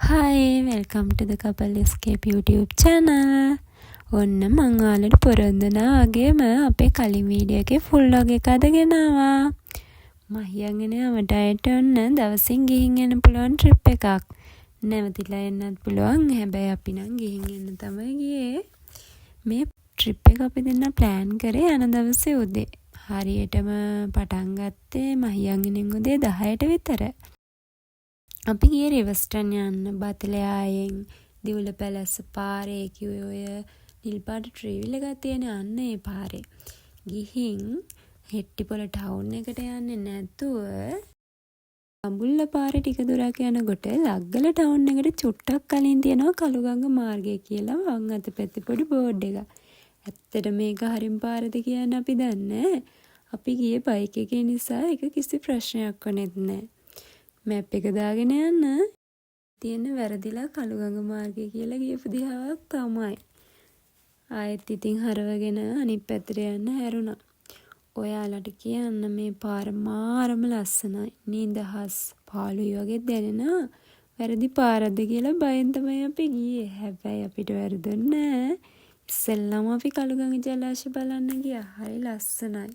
Hi, welcome to the Couple Escape YouTube channel. ඔන්න මං ඔයාලට පොරොන්දුනා වගේම අපේ කලින් වීඩියෝ එකේ ෆුල් ලොග් එක අදගෙන ආවා. මහියන්ගෙන යමටයට ඔන්න දවසින් ගිහින් එන්න පුළුවන් ට්‍රිප් එකක්. නැවතිලා එන්නත් පුළුවන්. හැබැයි අපි නම් ගිහින් එන්න තමයි ගියේ. මේ ට්‍රිප් එක අපි දෙන්න ප්ලෑන් කරේ යන දවසේ උදේ. හරියටම පටන් ගත්තේ මහියන්ගෙන් උදේ 10ට විතර. අපි ගියේ රිවර්ස්ටන් යන්න බතලයායෙන් දිවුල පැලැස්ස පාරේ කිව්වේ ඔය නිල් පාට ට්‍රීවිල් එකක් තියෙන අන්න ඒ පාරේ. ගිහින් හෙට්ටිපොළ ටවුන් එකට යන්නේ නැතුව අඹුල්ල පාරේ ටික දුරක් යනකොට ලග්ගල ටවුන් එකට චුට්ටක් කලින් තියෙනවා කළුගඟ මාර්ගය කියලා වම් අත පැත්තේ පොඩි බෝඩ් එකක්. ඇත්තට මේක හරිම පාරද කියන්නේ අපි දන්නේ. අපි ගියේ බයික් එකේ නිසා ඒක කිසි ප්‍රශ්නයක් වුණෙත් නැහැ. මැප් එක දාගෙන යන්න තියෙන වැරදිලා කළුගඟ මාර්ගය කියලා ගියපු දිහාවක් තමයි. ආයෙත් ඉතින් හරවගෙන අනිත් පැත්තට යන්න හැරුණා. ඔයාලට කියන්න මේ පාර මාරම ලස්සනයි. නිදහස් පාළුයි වගේ දැනෙනවා. වැරදි පාරද කියලා බයෙන් තමයි අපි ගියේ. හැබැයි අපිට වැරදුන්නේ නැහැ. ඉස්සෙල්ලාම අපි කළුගඟ ජලාශය බලන්න ගියා. හරි ලස්සනයි.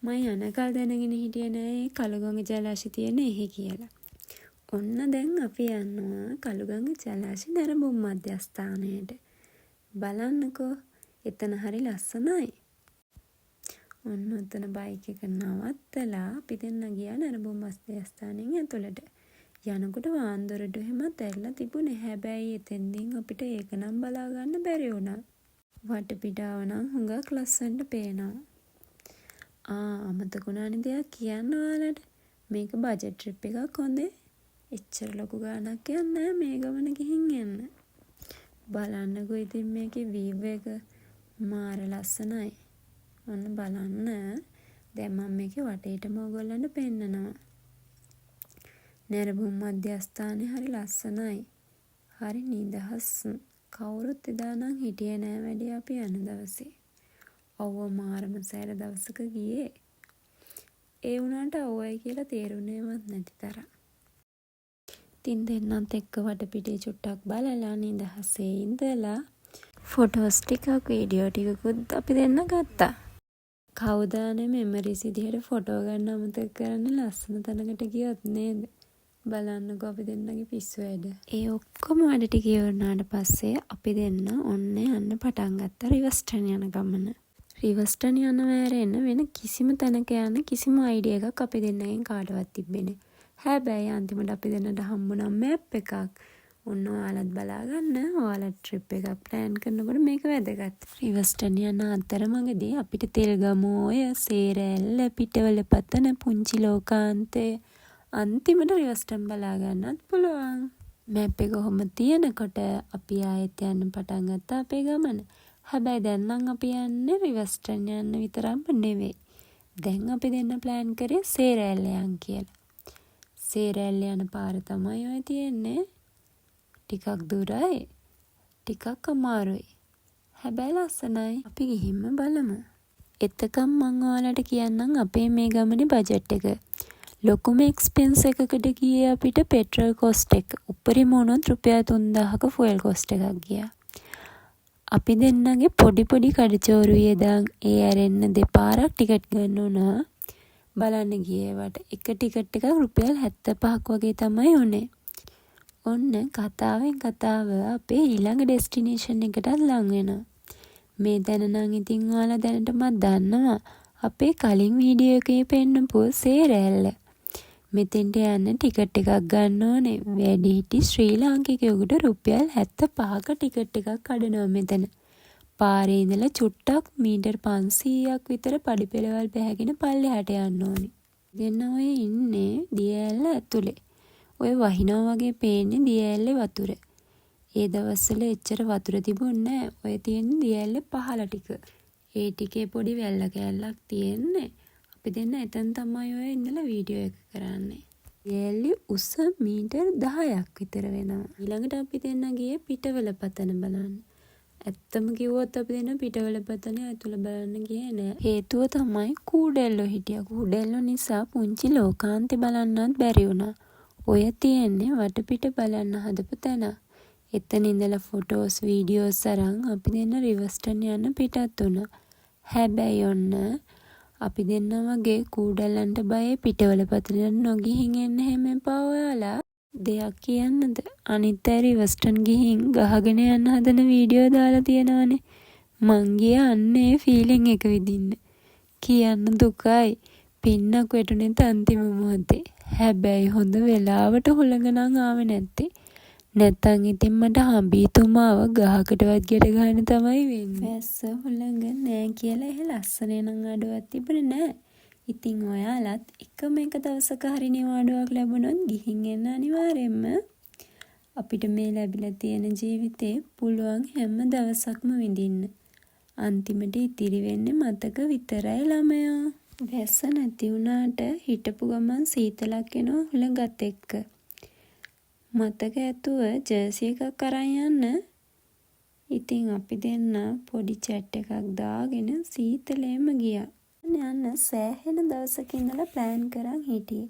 මම යනකල් දැනගෙන හිටියේ නෑ කළුගඟ ජලාශය තියෙන එහෙ කියලා. ඔන්න දැන් අපි යනවා කළුගඟ ජලාශය නැරඹුම් මධ්‍යස්ථානයට. බලන්නකෝ එතන හරි ලස්සනයි. ඔන්න ඔතන බයික් එක නවත්තලා අපි දෙන්න ගියා නැරඹුම් මධ්‍යස්ථානෙන් ඇතුළට. යනකොට වාන්දොරට එහෙමත් ඇරිලා තිබුණේ. හැබැයි එතෙන්දින් අපිට ඒක නම් බලා ගන්න බැරි වුණා. වටපිටාව නම් හුඟක් ලස්සනට පේනවා. අමතකුණානි දෙයක් කියන්න ඔයාලට. මේක බජට් ට්‍රිප් එකක් හොඳේ. එච්චර ලොකු ගාණක් යන්නේ මේ ගමන ගිහින් එන්න. බලන්නකෝ ඉතින් මේකේ වීව් එක මාර ලස්සනයි. ඔන්න බලන්න. දැන් මම මේකේ වටේටම ඔයගොල්ලන්ට පෙන්නනවා. නැරඹුම් මධ්‍යස්ථානේ හරි ලස්සනයි. හරි නිදහස්. කවුරුත් එදා නම් හිටියේ නෑ වැඩි අපි යන දවසේ. ඔව්ව මාරම සෑර දවසක ගියේ. ඒ වුණාට ඔව්වයි කියලා තේරුණේවත් නැති තරම්. තින් දෙන්නත් එක්ක වටපිටේ චුට්ටක් බලලා නිදහසේ ඉඳලා ෆොටෝස් ටිකක් වීඩියෝ ටිකකුත් අපි දෙන්න ගත්තා. කවුදානේ මෙමරිස් විදිහට ෆොටෝ ගන්න අමතක කරන්න ලස්සන තැනකට ගියොත් නේද? බලන්නකෝ අපි දෙන්නගේ පිස්සු වැඩ. ඒ ඔක්කොම වැඩ ටික ඉවරනාට පස්සේ අපි දෙන්න ඔන්න යන්න පටන් ගත්තා රිවර්ස්ටන් යන ගමන. රිවර්ස්ටන් යන වැරෙන්න වෙන කිසිම තැනක යන කිසිම අයිඩියා එකක් අපි දෙන්නගෙන් කාටවත් තිබෙන්නේ. හැබැයි අන්තිමට අපි දෙන්නට හම්බුණා මැප් එකක්. ඔන්න ඔයාලත් බලා ගන්න. ඔයාලත් ට්‍රිප් එකක් ප්ලෑන් කරනකොට මේක වැදගත්. රිවර්ස්ටන් යන අතරමඟදී අපිට තෙල්ගමුව ඔය සේරැල්ල පිටවල පතන පුංචි ලෝකාන්තය අන්තිමට රිවර්ස්ටන් බලා ගන්නත් පුළුවන්. මැප් එක කොහොම තියෙනකොට අපි ආයෙත් යන්න පටන් ගත්තා අපේ ගමන. හැබැයි දැන් නම් අපි යන්නේ රිවර්ස්ටන් යන්න විතරක්ම නෙවෙයි. දැන් අපි දෙන්න ප්ලෑන් කරේ සේරැල්ල යන්න කියලා. සේරැල්ල යන පාර තමයි ඔය තියෙන්නේ. ටිකක් දුරයි. ටිකක් අමාරුයි. හැබැයි ලස්සනයි. අපි ගිහින්ම බලමු. එතකම් මං ඔයාලට කියන්නම් අපේ මේ ගමනේ බජට් එක. ලොකුම එක්ස්පෙන්ස් එකකට ගියේ අපිට පෙට්‍රල් කොස්ට් එක. උඩරිම වුණොත් රුපියල් 3000ක ෆුවල් කොස්ට් එකක් ගියා. අපි දෙන්නගේ පොඩි කඩචෝරුවේ දාන් ඒ ඇරෙන්න දෙපාරක් ටිකට් ගන්න උනා. බලන්න ගියේවට එක ටිකට් එකක් රුපියල් 75ක් වගේ තමයි උනේ. ඔන්න කතාවෙන් කතාව අපේ ඊළඟ ඩෙස්ටිනේෂන් එකටත් ලං වෙනවා. මේ දැන නම් ඉතින් ඔයාලා දැනටමත් දන්නවා අපේ කලින් වීඩියෝ එකේ පෙන්නපු සේරැල්ල. මෙතෙන්ට යන්න ටිකට් එකක් ගන්න ඕනේ. වැඩිහිටි ශ්‍රී ලාංකිකයෙකුට රුපියල් 75ක ටිකට් එකක් කඩනවා මෙතන. පාරේ ඉඳලා චුට්ටක් මීටර් 500ක් විතර පඩිපෙළවල් බැහැගෙන පල්ලෙහාට යන්න ඕනේ. දෙන්න ඔය ඉන්නේ දියඇල්ල ඇතුලේ. ඔය වහිනවා වගේ පේන්නේ දියඇල්ලේ වතුර. ඒ දවස්වල එච්චර වතුර තිබුණේ නැහැ. ඔය තියෙන්නේ දියඇල්ලේ පහළ ටික. ඒ ටිකේ පොඩි වැල්ල කැල්ලක් තියෙන්නේ. අපි දෙන්න එතන තමයි ඔය ඉඳලා වීඩියෝ එක කරන්නේ. දියඇල්ලේ උස මීටර් 10ක් විතර වෙනවා. ඊළඟට අපි දෙන්න ගියේ පිටවල පතන බලන්න. ඇත්තම කිව්වොත් අපි දෙන්න පිටවල පතන ඇතුළ බලන්න ගියේ නෑ. හේතුව තමයි කූඩෙල්ලෝ හිටියා. කූඩෙල්ලෝ නිසා පුංචි ලෝකාන්තේ බලන්නත් බැරි වුණා. ඔය තියෙන්නේ වටපිට බලන්න හදපු තැන. එතන ඉඳලා ෆොටෝස් වීඩියෝස් අරන් අපි දෙන්න රිවර්ස්ටන් යන්න පිටත් වුණා. හැබැයි ඔන්න අපි දෙන්න වගේ කූඩල්ලන්ට බයේ පිටවල පතලට නොගිහින් එන්න හැම එපා ඔයාලා. දෙයක් කියන්නද? අනිත් අය රිවර්ස්ටන් ගිහින් ගහගෙන යන්න හදන වීඩියෝ දාලා තියෙනවානේ. මං ගියා අන්නේ ෆීලිං එක විඳින්න. කියන්න දුකයි. පින්නක් වැටුනේ අන්තිම මොහොතේ. හැබැයි හොඳ වෙලාවට හුළඟනම් ආවේ නැත්තේ. නැත්තම් ඉතින් මට හම්බීතුමාව ගහකටවත් ගැට ගන්න තමයි වෙන්නේ. වැස්ස හුළඟ නෑ කියලා එහෙ ලස්සනේ නම් අඩුවක් තිබුණේ නෑ. ඉතින් ඔයාලත් එකම එක දවසක හරි නිවාඩුවක් ලැබුණොත් ගිහින් එන්න අනිවාර්යෙන්ම. අපිට මේ ලැබිලා තියෙන ජීවිතේ පුළුවන් හැම දවසක්ම විඳින්න. අන්තිමට ඉතිරි වෙන්නේ මතක විතරයි ළමයා. වැස්ස නැති වුණාට හිටපු ගමන් සීතලක් එනවා හුළඟත් එක්ක. මතක ඇතුව ජර්සි එකක් අරන් යන්න. ඉතින් අපි දෙන්න පොඩි චැට් එකක් දාගෙන සීතලෙම ගියා. යන්න සෑහෙන දවසක ඉඳලා ප්ලෑන් කරන් හිටියේ.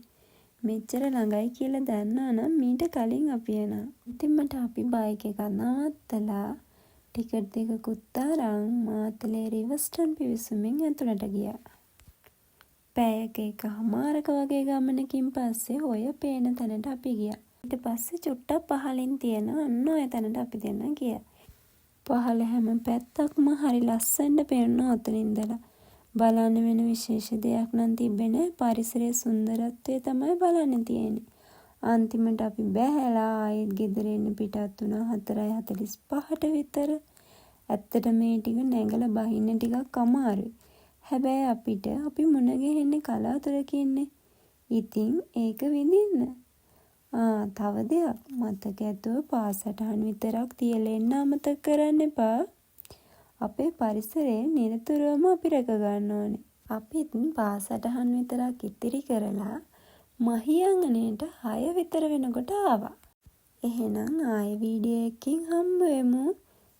මෙච්චර ළඟයි කියලා දන්නා නම් මීට කලින් අපි එනවා. ඉතින් මට අපි බයික් එකක් නවත්තලා ටිකට් දෙකකුත් අරන් මාතලේ රිවර්ස්ටන් පිවිසුමින් ඇතුළට ගියා. පැයක එකමාරක වගේ ගමනකින් පස්සේ ඔය පේන තැනට අපි ගියා. ඊට පස්සේ චුට්ටක් පහලින් තියෙන අන්න ඔය තැනට අපි දෙන්න ගියා. පහළ හැම පැත්තක්ම හරි ලස්සනට පේනවා ඔතන ඉඳලා. බලන්න වෙන විශේෂ දෙයක් නම් තිබෙන්නේ පරිසරයේ සුන්දරත්වය තමයි බලන්න තියෙන්නේ. අන්තිමට අපි බැහැලා ආයෙත් ගෙදර එන්න පිටත් වුණා 4:45ට විතර. ඇත්තට මේ ටික නැගලා බහින්න ටිකක් අමාරුයි. හැබැයි අපිට අපි මුණ ගැහෙන්නේ කලාතුරකින්නේ. ඉතින් ඒක විඳින්න. තව දෙයක් මතක ඇතුව පාසටහන් විතරක් තියලා එන්න අමතක කරන්න එපා. අපේ පරිසරයේ නිරතුරුවම අපි රැක ගන්න ඕනේ. අපිත් පාසටහන් විතරක් ඉතිරි කරලා මහියංගනේට 6 විතර වෙනකොට ආවා. එහෙනම් ආයෙ වීඩියෝ එකකින් හම්බ වෙමු.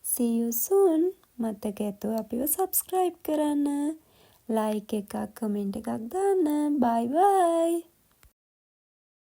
See you soon. මතක ඇතුව අපිව subscribe කරන්න. like එකක් කමෙන්ට් එකක් දාන්න. bye bye.